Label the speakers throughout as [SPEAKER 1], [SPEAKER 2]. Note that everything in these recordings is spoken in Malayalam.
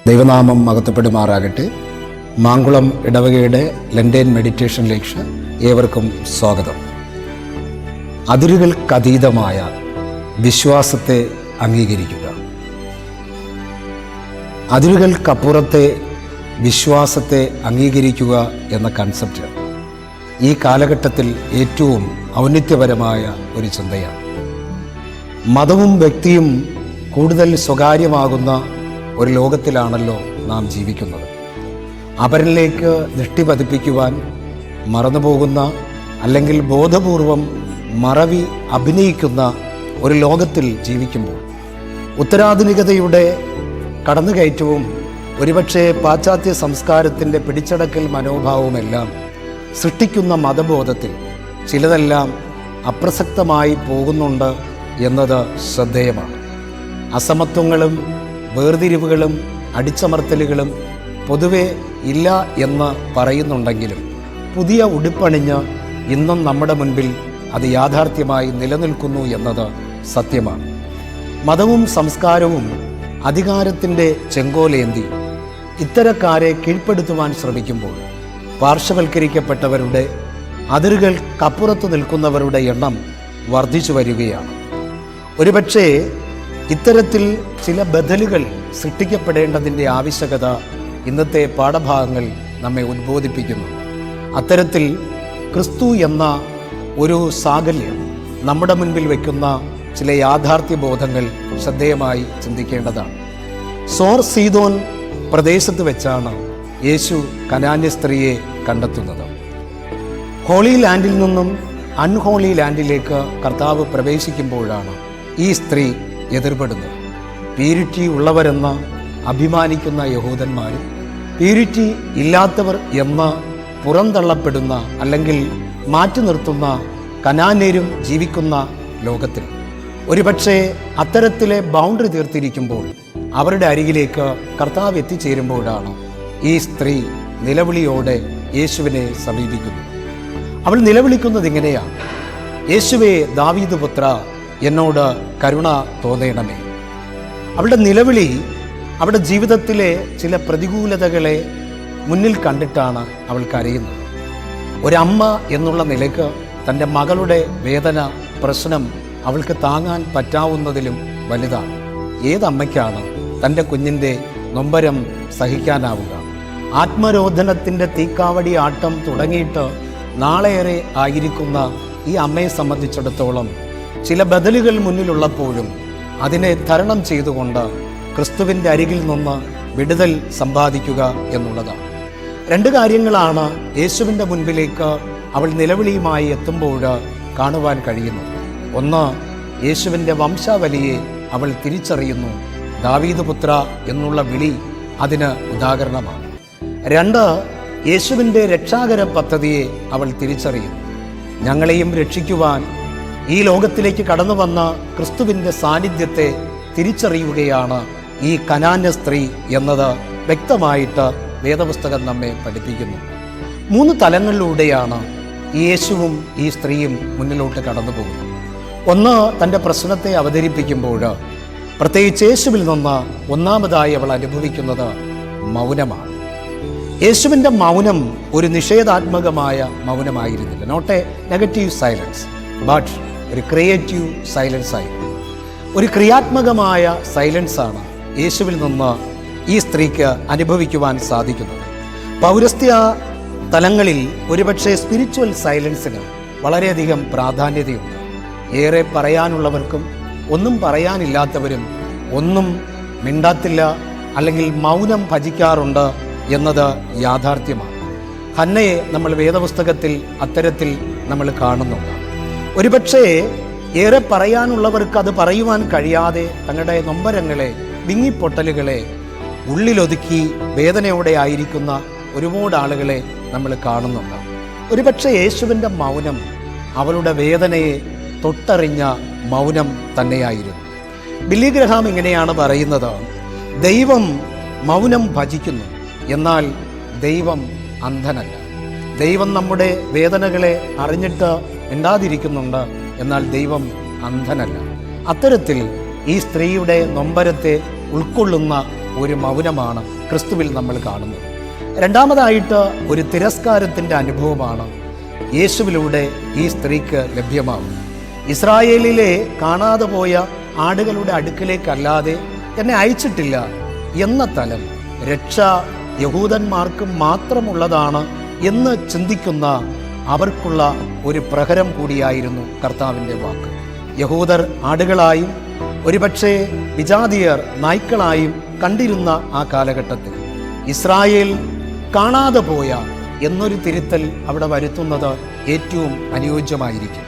[SPEAKER 1] ദൈവനാമം മഹത്വപ്പെടുമാറാകട്ടെ. മാങ്കുളം ഇടവകയുടെ ലണ്ടൻ മെഡിറ്റേഷനിലേക്ക് ഏവർക്കും സ്വാഗതം. അതിരുകൾക്കതീതമായ വിശ്വാസത്തെ അംഗീകരിക്കുക. അതിരുകൾക്കപ്പുറത്തെ വിശ്വാസത്തെ അംഗീകരിക്കുക എന്ന കൺസെപ്റ്റ് ഈ കാലഘട്ടത്തിൽ ഏറ്റവും ഔന്നിത്യപരമായ ഒരു ചിന്തയാണ്. മതവും വ്യക്തിയും കൂടുതൽ സ്വകാര്യമാകുന്ന ഒരു ലോകത്തിലാണല്ലോ നാം ജീവിക്കുന്നത്. അപരനിലേക്ക് ദൃഷ്ടി പതിപ്പിക്കുവാൻ മറന്നുപോകുന്ന അല്ലെങ്കിൽ ബോധപൂർവം മറവി അഭിനയിക്കുന്ന ഒരു ലോകത്തിൽ ജീവിക്കുമ്പോൾ ഉത്തരാധുനികതയുടെ കടന്നുകയറ്റവും ഒരുപക്ഷെ പാശ്ചാത്യ സംസ്കാരത്തിൻ്റെ പിടിച്ചടക്കൽ മനോഭാവവുമെല്ലാം സൃഷ്ടിക്കുന്ന മതബോധത്തിൽ ചിലതെല്ലാം അപ്രസക്തമായി പോകുന്നുണ്ട് എന്നത് ശ്രദ്ധേയമാണ്. അസമത്വങ്ങളും വേർതിരിവുകളും അടിച്ചമർത്തലുകളും പൊതുവെ ഇല്ല എന്ന് പറയുന്നുണ്ടെങ്കിലും പുതിയ ഉടുപ്പണിഞ്ഞ് ഇന്നും നമ്മുടെ മുൻപിൽ അത് യാഥാർത്ഥ്യമായി നിലനിൽക്കുന്നു എന്നത് സത്യമാണ്. മതവും സംസ്കാരവും അധികാരത്തിൻ്റെ ചെങ്കോലേന്തി ഇത്തരക്കാരെ കീഴ്പ്പെടുത്തുവാൻ ശ്രമിക്കുമ്പോൾ പാർശ്വവൽക്കരിക്കപ്പെട്ടവരുടെ അതിരുകൾക്കപ്പുറത്ത് നിൽക്കുന്നവരുടെ എണ്ണം വർദ്ധിച്ചു വരികയാണ്. ഒരുപക്ഷേ ഇത്തരത്തിൽ ചില ബദലുകൾ സൃഷ്ടിക്കപ്പെടേണ്ടതിൻ്റെ ആവശ്യകത ഇന്നത്തെ പാഠഭാഗങ്ങൾ നമ്മെ ഉദ്ബോധിപ്പിക്കുന്നു. അത്തരത്തിൽ ക്രിസ്തു എന്ന ഒരു സാകല്യം നമ്മുടെ മുൻപിൽ വയ്ക്കുന്ന ചില യാഥാർത്ഥ്യ ബോധങ്ങൾ ശ്രദ്ധേയമായി ചിന്തിക്കേണ്ടതാണ്. സോർ സീദോൻ പ്രദേശത്ത് വെച്ചാണ് യേശു കനാന്യ സ്ത്രീയെ കണ്ടെത്തുന്നത്. ഹോളി ലാൻഡിൽ നിന്നും അൺഹോളി ലാൻഡിലേക്ക് കർത്താവ് പ്രവേശിക്കുമ്പോഴാണ് ഈ സ്ത്രീ എതിർപ്പെടുന്നത്. പ്യൂരിറ്റി ഉള്ളവരെന്ന് അഭിമാനിക്കുന്ന യഹൂദന്മാരും പ്യൂരിറ്റി ഇല്ലാത്തവർ എന്ന് പുറന്തള്ളപ്പെടുന്ന അല്ലെങ്കിൽ മാറ്റി നിർത്തുന്ന കനാന്യരും ജീവിക്കുന്ന ലോകത്തിൽ ഒരുപക്ഷെ അത്തരത്തിലെ ബൗണ്ടറി തീർത്തിരിക്കുമ്പോൾ അവരുടെ അരികിലേക്ക് കർത്താവ് എത്തിച്ചേരുമ്പോഴാണ് ഈ സ്ത്രീ നിലവിളിയോടെ യേശുവിനെ സമീപിക്കുന്നത്. അവൾ നിലവിളിക്കുന്നത് ഇങ്ങനെയാണ്: യേശുവേ, ദാവീദ് പുത്ര, എന്നോട് കരുണ തോന്നണമേ. അവളുടെ നിലവിളി അവളുടെ ജീവിതത്തിലെ ചില പ്രതികൂലതകളെ മുന്നിൽ കണ്ടിട്ടാണ് അവൾ കരയുന്നത്. ഒരമ്മ എന്നുള്ള നിലയ്ക്ക് തൻ്റെ മകളുടെ വേദന, പ്രശ്നം അവൾക്ക് താങ്ങാൻ പറ്റാവുന്നതിലും വലുതാണ്. ഏതമ്മയ്ക്കാണ് തൻ്റെ കുഞ്ഞിൻ്റെ നൊമ്പരം സഹിക്കാനാവുക? ആത്മരോധനത്തിൻ്റെ തീക്കാവടി ആട്ടം തുടങ്ങിയിട്ട് നാളേറെ ആയിരിക്കുന്ന ഈ അമ്മയെ സംബന്ധിച്ചിടത്തോളം ചില ബദലുകൾ മുന്നിലുള്ളപ്പോഴും അതിനെ തരണം ചെയ്തുകൊണ്ട് ക്രിസ്തുവിൻ്റെ അരികിൽ നിന്ന് വിടുതൽ സമ്പാദിക്കുക എന്നുള്ളതാണ്. രണ്ട് കാര്യങ്ങളാണ് യേശുവിൻ്റെ മുൻപിലേക്ക് അവൾ നിലവിളിയുമായി എത്തുമ്പോൾ കാണുവാൻ കഴിയുന്നത്. ഒന്ന്, യേശുവിൻ്റെ വംശാവലിയെ അവൾ തിരിച്ചറിയുന്നു. ദാവീദ് പുത്ര എന്നുള്ള വിളി അതിന് ഉദാഹരണമാണ്. രണ്ട്, യേശുവിൻ്റെ രക്ഷാകര പദ്ധതിയെ അവൾ തിരിച്ചറിയുന്നു. ഞങ്ങളെയും രക്ഷിക്കുവാൻ ഈ ലോകത്തിലേക്ക് കടന്നു വന്ന ക്രിസ്തുവിൻ്റെ സാന്നിധ്യത്തെ തിരിച്ചറിയുകയാണ് ഈ കനാന്യ സ്ത്രീ എന്നത് വ്യക്തമായിട്ട് വേദപുസ്തകം നമ്മെ പഠിപ്പിക്കുന്നു. 3 തലങ്ങളിലൂടെയാണ് യേശുവും ഈ സ്ത്രീയും മുന്നിലോട്ട് കടന്നു പോകുന്നത്. ഒന്ന്, തൻ്റെ പ്രശ്നത്തെ അവതരിപ്പിക്കുമ്പോൾ പ്രത്യേകിച്ച് യേശുവിൽ നിന്ന് ഒന്നാമതായി അവൾ അനുഭവിക്കുന്നത് മൗനമാണ്. യേശുവിൻ്റെ മൗനം ഒരു നിഷേധാത്മകമായ മൗനമായിരുന്നില്ല. Not a negative silence, but ഒരു ക്രിയേറ്റീവ് സൈലൻസ് ആയിരുന്നു. ഒരു ക്രിയാത്മകമായ സൈലൻസാണ് യേശുവിൽ നിന്ന് ഈ സ്ത്രീക്ക് അനുഭവിക്കുവാൻ സാധിക്കുന്നത്. പൗരസ്ത്യ തലങ്ങളിൽ ഒരുപക്ഷെ സ്പിരിച്വൽ സൈലൻസിന് വളരെയധികം പ്രാധാന്യതയുണ്ട്. ഏറെ പറയാനുള്ളവർക്കും ഒന്നും പറയാനില്ലാത്തവരും ഒന്നും മിണ്ടാത്തില്ല അല്ലെങ്കിൽ മൗനം ഭജിക്കാറുണ്ട് എന്നത് യാഥാർത്ഥ്യമാണ്. ഹന്നയെ നമ്മൾ വേദപുസ്തകത്തിൽ അത്തരത്തിൽ നമ്മൾ കാണുന്നുണ്ട്. ഒരുപക്ഷേ ഏറെ പറയാനുള്ളവർക്ക് അത് പറയുവാൻ കഴിയാതെ തങ്ങളുടെ നൊമ്പരങ്ങളെ, വിങ്ങിപ്പൊട്ടലുകളെ ഉള്ളിലൊതുക്കി വേദനയോടെ ആയിരിക്കുന്ന ഒരുപാട് ആളുകളെ നമ്മൾ കാണുന്നുണ്ട്. ഒരുപക്ഷെ യേശുവിൻ്റെ മൗനം അവളുടെ വേദനയെ തൊട്ടറിഞ്ഞ മൗനം തന്നെയായിരുന്നു. ബില്ലി ഗ്രഹാം ഇങ്ങനെയാണ് പറയുന്നത്: ദൈവം മൗനം ഭജിക്കുന്നു, എന്നാൽ ദൈവം അന്ധനല്ല. ദൈവം നമ്മുടെ വേദനകളെ അറിഞ്ഞിട്ട് മിണ്ടാതിരിക്കുന്നുണ്ട്, എന്നാൽ ദൈവം അന്ധനല്ല. അത്തരത്തിൽ ഈ സ്ത്രീയുടെ നൊമ്പരത്തെ ഉൾക്കൊള്ളുന്ന ഒരു മൗനമാണ് ക്രിസ്തുവിൽ നമ്മൾ കാണുന്നത്. രണ്ടാമതായിട്ട് ഒരു തിരസ്കാരത്തിൻ്റെ അനുഭവമാണ് യേശുവിലൂടെ ഈ സ്ത്രീക്ക് ലഭ്യമാകുന്നത്. ഇസ്രായേലിലെ കാണാതെ പോയ ആടുകളുടെ അടുക്കിലേക്കല്ലാതെ എന്നെ അയച്ചിട്ടില്ല എന്ന തലം രക്ഷ യഹൂദന്മാർക്ക് മാത്രമുള്ളതാണ് എന്ന് ചിന്തിക്കുന്ന അവർക്കുള്ള ഒരു പ്രഹരം കൂടിയായിരുന്നു കർത്താവിൻ്റെ വാക്ക്. യഹൂദർ ആടുകളായും ഒരുപക്ഷെ വിജാതിയർ നായ്ക്കളായും കണ്ടിരുന്ന ആ കാലഘട്ടത്തിൽ ഇസ്രായേൽ കാണാതെ പോയ എന്നൊരു തിരുത്തൽ അവിടെ വരുത്തുന്നത് ഏറ്റവും അനുയോജ്യമായിരിക്കും.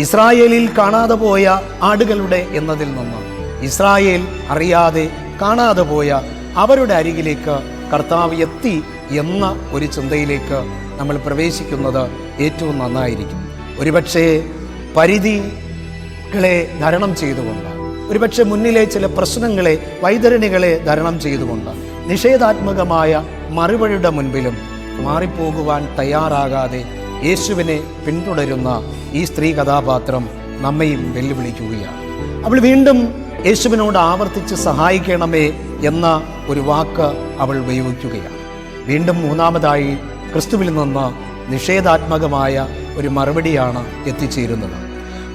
[SPEAKER 1] ഇസ്രായേലിൽ കാണാതെ പോയ ആടുകളുടെ എന്നതിൽ നിന്ന് ഇസ്രായേൽ അറിയാതെ കാണാതെ പോയ അവരുടെ അരികിലേക്ക് കർത്താവ് എത്തി എന്ന ഒരു ചിന്തയിലേക്ക് നമ്മൾ പ്രവേശിക്കുന്നത് ഏറ്റവും നന്നായിരിക്കും. ഒരുപക്ഷെ പരിധികളെ ധരണം ചെയ്തുകൊണ്ട്, ഒരുപക്ഷെ മുന്നിലെ ചില പ്രശ്നങ്ങളെ, വൈതരണികളെ ധരണം ചെയ്തുകൊണ്ട് നിഷേധാത്മകമായ മറുപടിയുടെ മുൻപിലും മാറിപ്പോകുവാൻ തയ്യാറാകാതെ യേശുവിനെ പിന്തുടരുന്ന ഈ സ്ത്രീ കഥാപാത്രം നമ്മയും വെല്ലുവിളിക്കുകയാണ്. അവൾ വീണ്ടും യേശുവിനോട് ആവർത്തിച്ച് സഹായിക്കണമേ എന്ന ഒരു വാക്ക് അവൾ ഉപയോഗിക്കുകയാണ്. വീണ്ടും മൂന്നാമതായി ക്രിസ്തുവിൽ നിന്ന് നിഷേധാത്മകമായ ഒരു മറുപടിയാണ് എത്തിച്ചേരുന്നത്.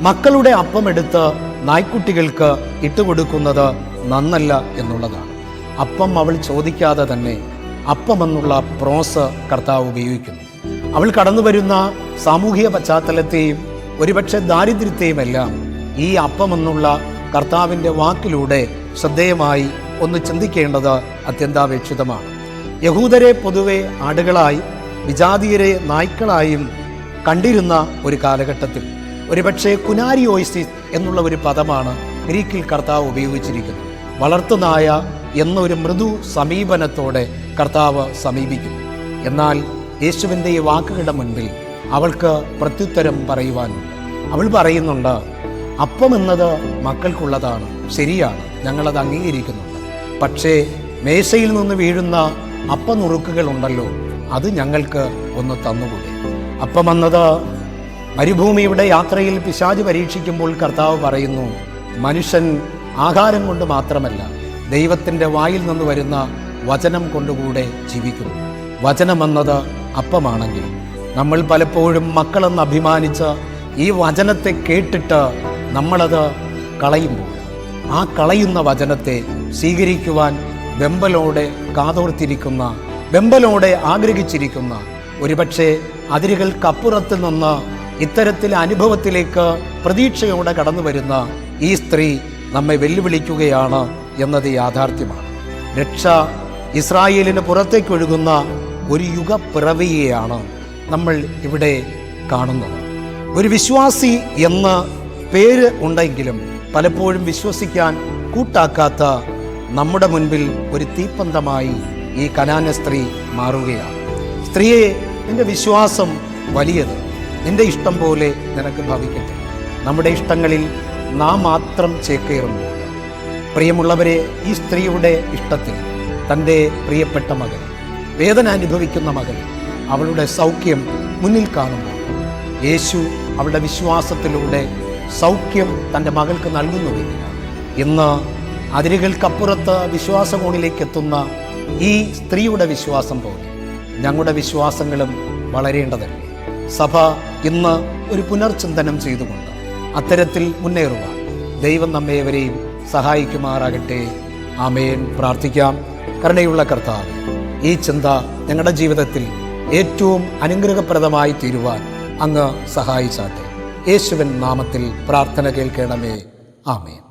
[SPEAKER 1] മക്കളുടെ അപ്പമെടുത്ത് നായ്ക്കുട്ടികൾക്ക് ഇട്ടുകൊടുക്കുന്നത് നന്നല്ല എന്നുള്ളതാണ്. അപ്പം അവൾ ചോദിക്കാതെ തന്നെ അപ്പമെന്നുള്ള പ്രോസ് കർത്താവ് ഉപയോഗിക്കുന്നു. അവൾ കടന്നു വരുന്ന സാമൂഹിക പശ്ചാത്തലത്തെയും ഒരുപക്ഷെ ദാരിദ്ര്യത്തെയുമെല്ലാം ഈ അപ്പമെന്നുള്ള കർത്താവിൻ്റെ വാക്കിലൂടെ ശ്രദ്ധേയമായി ഒന്ന് ചിന്തിക്കേണ്ടത് അത്യന്താപേക്ഷിതമാണ്. യഹൂദരെ പൊതുവെ ആടുകളായും വിജാതീയരെ നായ്ക്കളായും കണ്ടിരുന്ന ഒരു കാലഘട്ടത്തിൽ ഒരുപക്ഷെ കുനാരിയോയ്സിസ് എന്നുള്ള ഒരു പദമാണ് ഗ്രീക്കിൽ കർത്താവ് ഉപയോഗിച്ചിരിക്കുന്നത്. വളർത്തുനായ എന്നൊരു മൃദു സമീപനത്തോടെ കർത്താവ് സമീപിക്കുന്നു. എന്നാൽ യേശുവിൻ്റെ ഈ വാക്കുകളുടെ മുൻപിൽ അവൾക്ക് പ്രത്യുത്തരം പറയുവാനുണ്ട്. അവൾ പറയുന്നുണ്ട്, അപ്പം എന്നത് മക്കൾക്കുള്ളതാണ്, ശരിയാണ്, ഞങ്ങളത് അംഗീകരിക്കുന്നുണ്ട്. പക്ഷേ മേശയിൽ നിന്ന് വീഴുന്ന അപ്പനുറുക്കുകളുണ്ടല്ലോ, അത് ഞങ്ങൾക്ക് ഒന്ന് തന്നുകൂടെ. അപ്പം എന്നത് മരുഭൂമിയുടെ യാത്രയിൽ പിശാച് പരീക്ഷിക്കുമ്പോൾ കർത്താവ് പറയുന്നു, മനുഷ്യൻ ആഹാരം കൊണ്ട് മാത്രമല്ല ദൈവത്തിൻ്റെ വായിൽ നിന്ന് വരുന്ന വചനം കൊണ്ടുകൂടെ ജീവിക്കുന്നു. വചനമെന്നത് അപ്പമാണെങ്കിൽ നമ്മൾ പലപ്പോഴും മക്കളെന്ന് അഭിമാനിച്ച് ഈ വചനത്തെ കേട്ടിട്ട് നമ്മളത് കളയുമ്പോൾ ആ കളയുന്ന വചനത്തെ സ്വീകരിക്കുവാൻ വെമ്പലോടെ കാതോർത്തിരിക്കുന്ന, വെമ്പലോടെ ആഗ്രഹിച്ചിരിക്കുന്ന, ഒരുപക്ഷെ അതിരുകൾക്കപ്പുറത്ത് നിന്ന് ഇത്തരത്തിൽ അനുഭവത്തിലേക്ക് പ്രതീക്ഷയോടെ കടന്നു വരുന്ന ഈ സ്ത്രീ നമ്മെ വെല്ലുവിളിക്കുകയാണ് എന്നത് യാഥാർത്ഥ്യമാണ്. രക്ഷ ഇസ്രായേലിന് പുറത്തേക്കൊഴുകുന്ന ഒരു യുഗപ്പിറവിയെയാണ് നമ്മൾ ഇവിടെ കാണുന്നത്. ഒരു വിശ്വാസി എന്ന പേര് ഉണ്ടെങ്കിലും പലപ്പോഴും വിശ്വസിക്കാൻ കൂട്ടാക്കാത്ത നമ്മുടെ മുൻപിൽ ഒരു തീപ്പന്തമായി ഈ കനാന സ്ത്രീ മാറുകയാണ്. സ്ത്രീയെ, നിന്റെ വിശ്വാസം വലിയത്, നിന്റെ ഇഷ്ടം പോലെ നിനക്ക് ഭവിക്കട്ടെ. നമ്മുടെ ഇഷ്ടങ്ങളിൽ നാം മാത്രം ചേക്കേറുന്നു. പ്രിയമുള്ളവരെ, ഈ സ്ത്രീയുടെ ഇഷ്ടത്തിൽ തൻ്റെ പ്രിയപ്പെട്ട മകൻ, വേദന അനുഭവിക്കുന്ന മകൻ, അവളുടെ സൗഖ്യം മുന്നിൽ കാണുമ്പോൾ യേശു അവളുടെ വിശ്വാസത്തിലൂടെ സൗഖ്യം തൻ്റെ മകൾക്ക് നൽകുന്നുവെങ്കിൽ ഇന്ന് അതിരുകൾക്കപ്പുറത്ത് വിശ്വാസകോണിലേക്ക് എത്തുന്ന ഈ സ്ത്രീയുടെ വിശ്വാസം പോലെ ഞങ്ങളുടെ വിശ്വാസങ്ങളും വളരേണ്ടതല്ലേ? സഭ ഇന്ന് ഒരു പുനർചിന്തനം ചെയ്തുകൊണ്ട് അത്തരത്തിൽ മുന്നേറുവാൻ ദൈവം നമ്മേവരെയും സഹായിക്കുമാറാകട്ടെ. ആമേൻ. പ്രാർത്ഥിക്കാം. കരുണയുള്ള കർത്താവേ, ഈ ചിന്ത ഞങ്ങളുടെ ജീവിതത്തിൽ ഏറ്റവും അനുഗ്രഹപ്രദമായി തീരുവാൻ അങ്ങ് സഹായിച്ചാട്ടെ. യേശുവിൻ നാമത്തിൽ പ്രാർത്ഥന കേൾക്കണമേ. ആമേൻ.